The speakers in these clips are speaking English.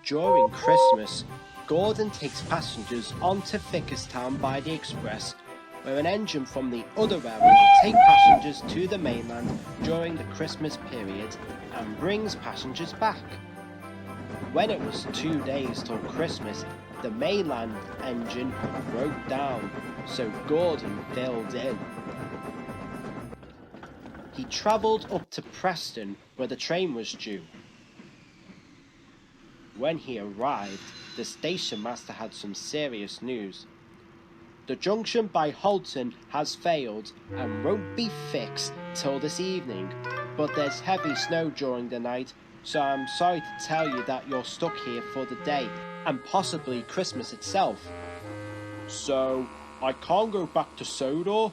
During Christmas, Gordon takes passengers on to Vickerstown by the express, where an engine from the other railway will take passengers to the mainland during the Christmas period and brings passengers back. When it was 2 days till Christmas, the mainland engine broke down, so Gordon filled in. He travelled up to Preston, where the train was due. When he arrived, the station master had some serious news. The junction by Halton has failed and won't be fixed till this evening, but there's heavy snow during the night, so I'm sorry to tell you that you're stuck here for the day and possibly Christmas itself. So, I can't go back to Sodor?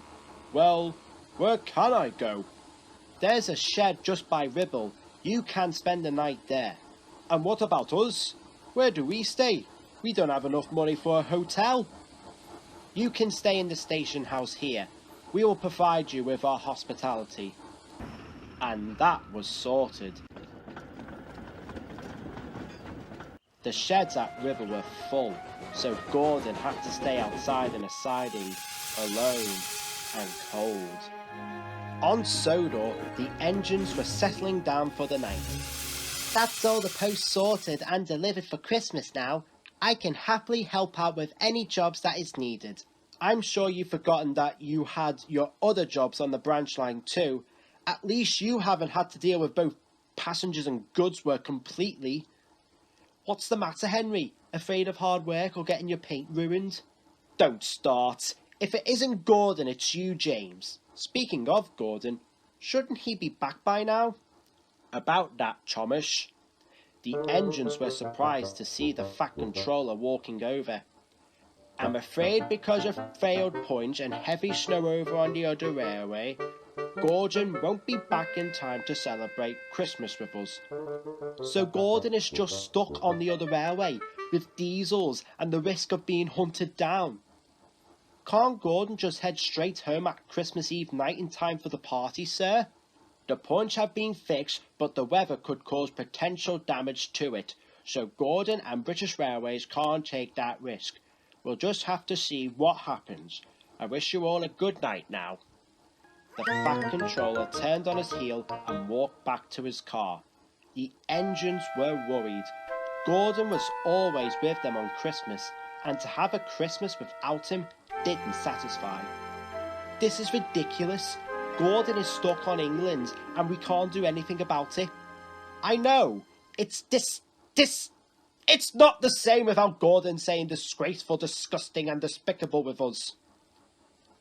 Well, where can I go? There's a shed just by Ribble. You can spend the night there. And what about us? Where do we stay? We don't have enough money for a hotel. You can stay in the station house here. We will provide you with our hospitality. And that was sorted. The sheds at Ribble were full, so Gordon had to stay outside in a siding, alone and cold. On Sodor, the engines were settling down for the night. That's all the post sorted and delivered for Christmas now. I can happily help out with any jobs that is needed. I'm sure you've forgotten that you had your other jobs on the branch line too. At least you haven't had to deal with both passengers and goods work completely. What's the matter, Henry? Afraid of hard work or getting your paint ruined? Don't start. If it isn't Gordon, it's you, James. Speaking of Gordon, shouldn't he be back by now? About that, Thomas. The engines were surprised to see the Fat Controller walking over. I'm afraid because of failed punch and heavy snow over on the other railway, Gordon won't be back in time to celebrate Christmas with us. So Gordon is just stuck on the other railway with diesels and the risk of being hunted down. Can't Gordon just head straight home at Christmas Eve night in time for the party, sir? The punch have been fixed, but the weather could cause potential damage to it, so Gordon and British Railways can't take that risk. We'll just have to see what happens. I wish you all a good night now. The Fat Controller turned on his heel and walked back to his car. The engines were worried. Gordon was always with them on Christmas, and to have a Christmas without him didn't satisfy. This is ridiculous. Gordon is stuck on England and we can't do anything about it. I know, it's not the same without Gordon saying disgraceful, disgusting and despicable with us.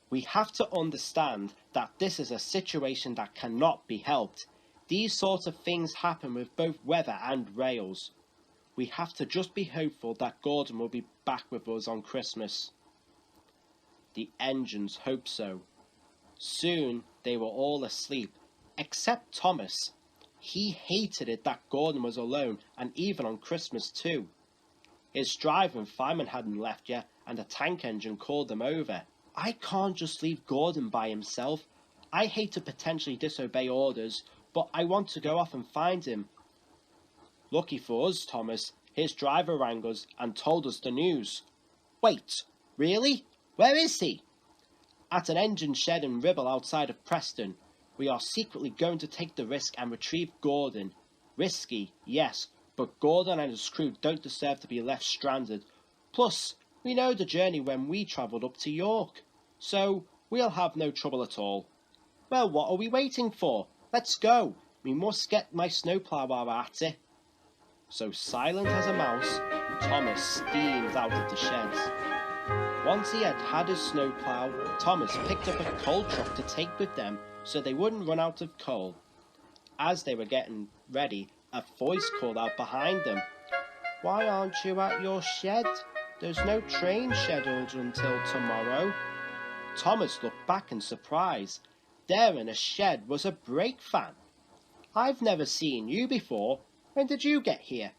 We have to understand that this is a situation that cannot be helped. These sorts of things happen with both weather and rails. We have to just be hopeful that Gordon will be back with us on Christmas. The engines hoped so. Soon they were all asleep, except Thomas. He hated it that Gordon was alone, and even on Christmas too. His driver and fireman hadn't left yet, and the tank engine called them over. I can't just leave Gordon by himself. I hate to potentially disobey orders, but I want to go off and find him. Lucky for us, Thomas, his driver rang us and told us the news. Wait, really? Where is he? At an engine shed in Ribble outside of Preston. We are secretly going to take the risk and retrieve Gordon. Risky, yes, but Gordon and his crew don't deserve to be left stranded. Plus, we know the journey when we travelled up to York, so we'll have no trouble at all. Well, what are we waiting for? Let's go. We must get my snowplough while we're at it. So silent as a mouse, Thomas steamed out of the sheds. Once he had his snowplough, Thomas picked up a coal truck to take with them so they wouldn't run out of coal. As they were getting ready, a voice called out behind them. Why aren't you at your shed? There's no train scheduled until tomorrow. Thomas looked back in surprise. There in a shed was a brake van. I've never seen you before. When did you get here?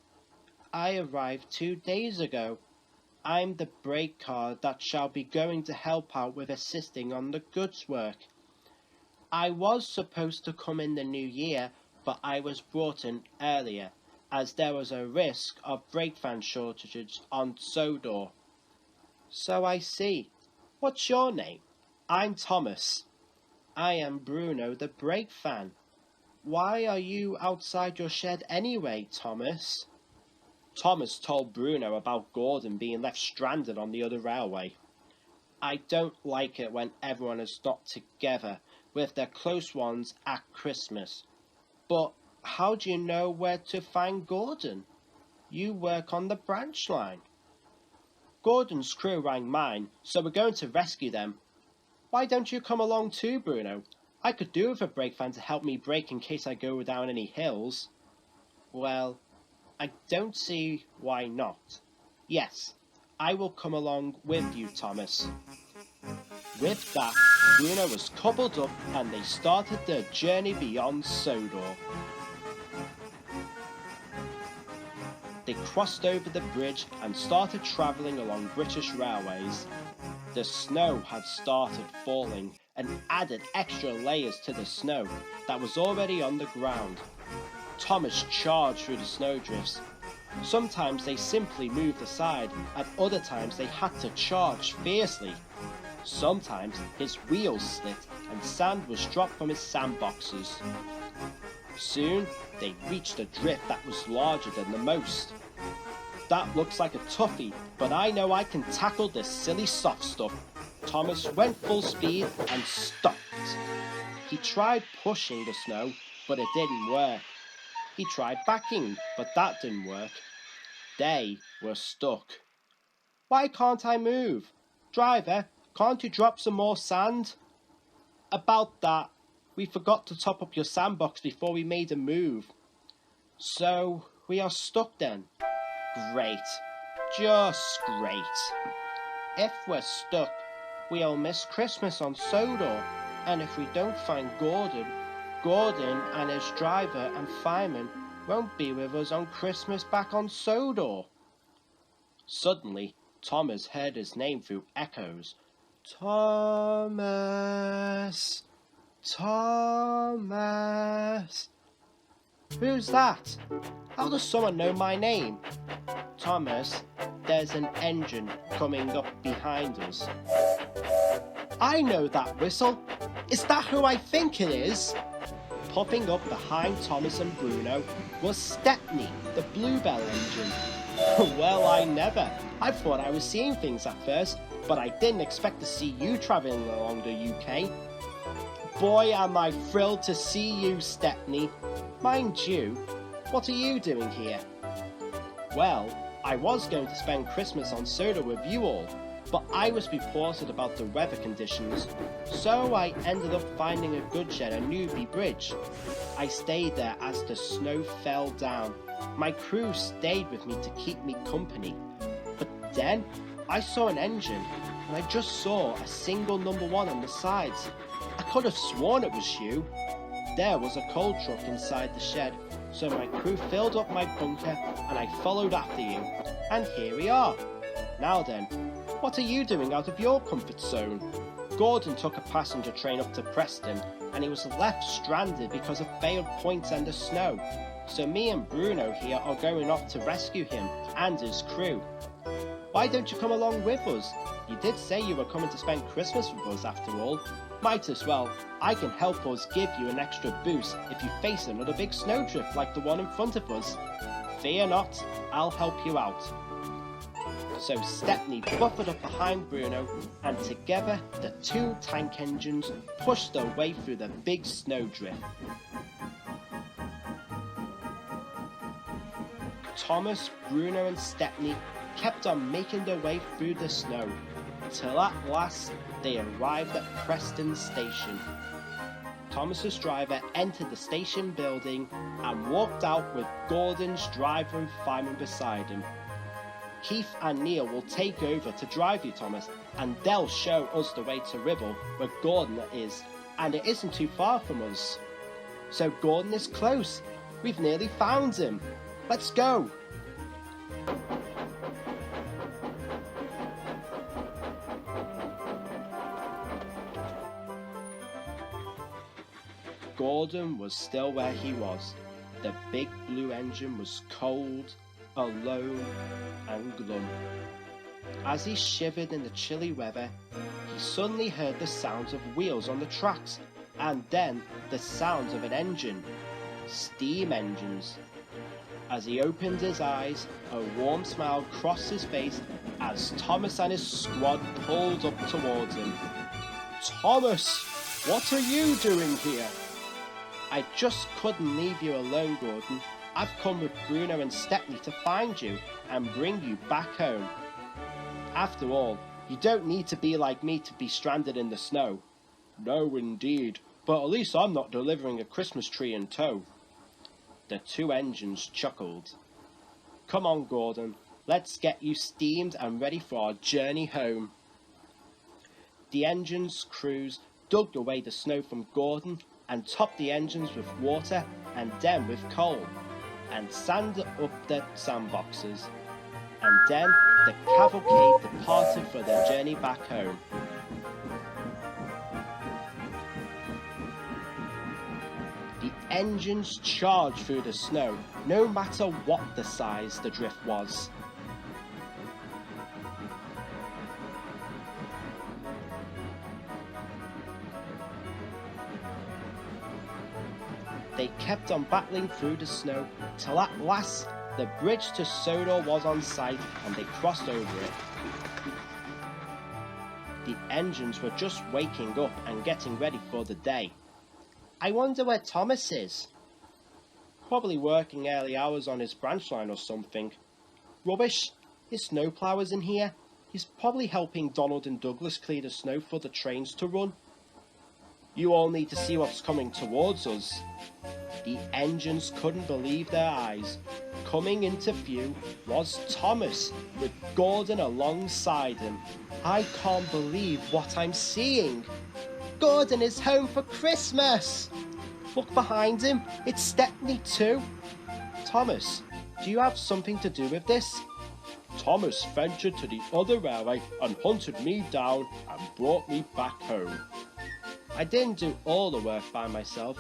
I arrived 2 days ago. I'm the brake car that shall be going to help out with assisting on the goods work. I was supposed to come in the new year, but I was brought in earlier. as there was a risk of brake fan shortages on Sodor. So I see. What's your name? I'm Thomas. I am Bruno the brake fan. Why are you outside your shed anyway, Thomas? Thomas told Bruno about Gordon being left stranded on the other railway. I don't like it when everyone is not together with their close ones at Christmas. But how do you know where to find Gordon? You work on the branch line. Gordon's crew rang mine, so we're going to rescue them. Why don't you come along too, Bruno? I could do with a brake fan to help me brake in case I go down any hills. Well, I don't see why not. Yes, I will come along with you, Thomas. With that, Bruno was coupled up and they started their journey beyond Sodor. They crossed over the bridge and started travelling along British railways. The snow had started falling and added extra layers to the snow that was already on the ground. Thomas charged through the snowdrifts. Sometimes they simply moved aside, and other times they had to charge fiercely. Sometimes his wheels slit and sand was dropped from his sandboxes. Soon they reached a drift that was larger than the most. That looks like a toughie, but I know I can tackle this silly soft stuff. Thomas went full speed and stopped. He tried pushing the snow, but it didn't work. He tried backing, but that didn't work. They were stuck. Why can't I move? Driver, can't you drop some more sand? About that, we forgot to top up your sandbox before we made a move. So, we are stuck then. Great. Just great. If we're stuck, we'll miss Christmas on Sodor, and if we don't find Gordon and his driver and fireman won't be with us on Christmas back on Sodor. Suddenly, Thomas heard his name through echoes. Thomas! Thomas! Who's that? How does someone know my name? Thomas, there's an engine coming up behind us. I know that whistle. Is that who I think it is? Popping up behind Thomas and Bruno was Stepney, the Bluebell engine. Well, I never. I thought I was seeing things at first, but I didn't expect to see you travelling along the UK. Boy, am I thrilled to see you, Stepney. Mind you, what are you doing here? Well, I was going to spend Christmas on Sodor with you all, but I was reported about the weather conditions, so I ended up finding a good shed at Newby Bridge. I stayed there as the snow fell down. My crew stayed with me to keep me company. But then, I saw an engine, and I just saw a single number 1 on the sides. I could have sworn it was you. There was a coal truck inside the shed, so my crew filled up my bunker and I followed after you. And here we are. Now then, what are you doing out of your comfort zone? Gordon took a passenger train up to Preston and he was left stranded because of failed points and the snow. So me and Bruno here are going off to rescue him and his crew. Why don't you come along with us? You did say you were coming to spend Christmas with us after all. Might as well. I can help us give you an extra boost if you face another big snowdrift like the one in front of us. Fear not, I'll help you out. So Stepney buffered up behind Bruno, and together the 2 tank engines pushed their way through the big snowdrift. Thomas, Bruno and Stepney kept on making their way through the snow, till at last they arrived at Preston Station. Thomas's driver entered the station building and walked out with Gordon's driver and fireman beside him. Keith and Neil will take over to drive you, Thomas, and they'll show us the way to Ribble, where Gordon is, and it isn't too far from us. So Gordon is close. We've nearly found him. Let's go. Gordon was still where he was. The big blue engine was cold, alone, and glum. As he shivered in the chilly weather, he suddenly heard the sounds of wheels on the tracks, and then the sounds of an engine. Steam engines. As he opened his eyes, a warm smile crossed his face as Thomas and his squad pulled up towards him. "Thomas, what are you doing here?" "I just couldn't leave you alone, Gordon. I've come with Bruno and Stepney to find you and bring you back home. After all, you don't need to be like me to be stranded in the snow." "No, indeed, but at least I'm not delivering a Christmas tree in tow." The two engines chuckled. "Come on, Gordon, let's get you steamed and ready for our journey home." The engine's crews dug away the snow from Gordon and topped the engines with water and then with coal, and sanded up the sandboxes. And then the cavalcade departed for their journey back home. The engines charged through the snow, no matter what the size the drift was. They kept on battling through the snow, till at last the bridge to Sodor was on sight and they crossed over it. The engines were just waking up and getting ready for the day. "I wonder where Thomas is." "Probably working early hours on his branch line or something." "Rubbish, his snowplower's in here. He's probably helping Donald and Douglas clear the snow for the trains to run." "You all need to see what's coming towards us." The engines couldn't believe their eyes. Coming into view was Thomas, with Gordon alongside him. "I can't believe what I'm seeing. Gordon is home for Christmas. Look behind him, it's Stepney too." "Thomas, do you have something to do with this?" "Thomas ventured to the other railway and hunted me down and brought me back home." "I didn't do all the work by myself.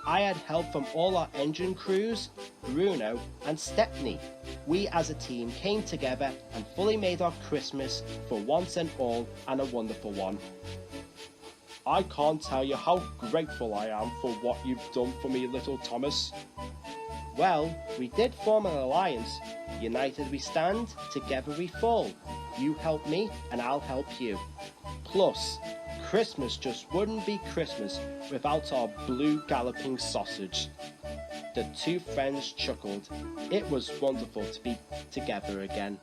I had help from all our engine crews, Bruno and Stepney. We as a team came together and fully made our Christmas for once and all, and a wonderful one." "I can't tell you how grateful I am for what you've done for me, little Thomas." "Well, we did form an alliance. United we stand, together we fall. You help me and I'll help you. Plus, Christmas just wouldn't be Christmas without our blue galloping sausage." The two friends chuckled. It was wonderful to be together again.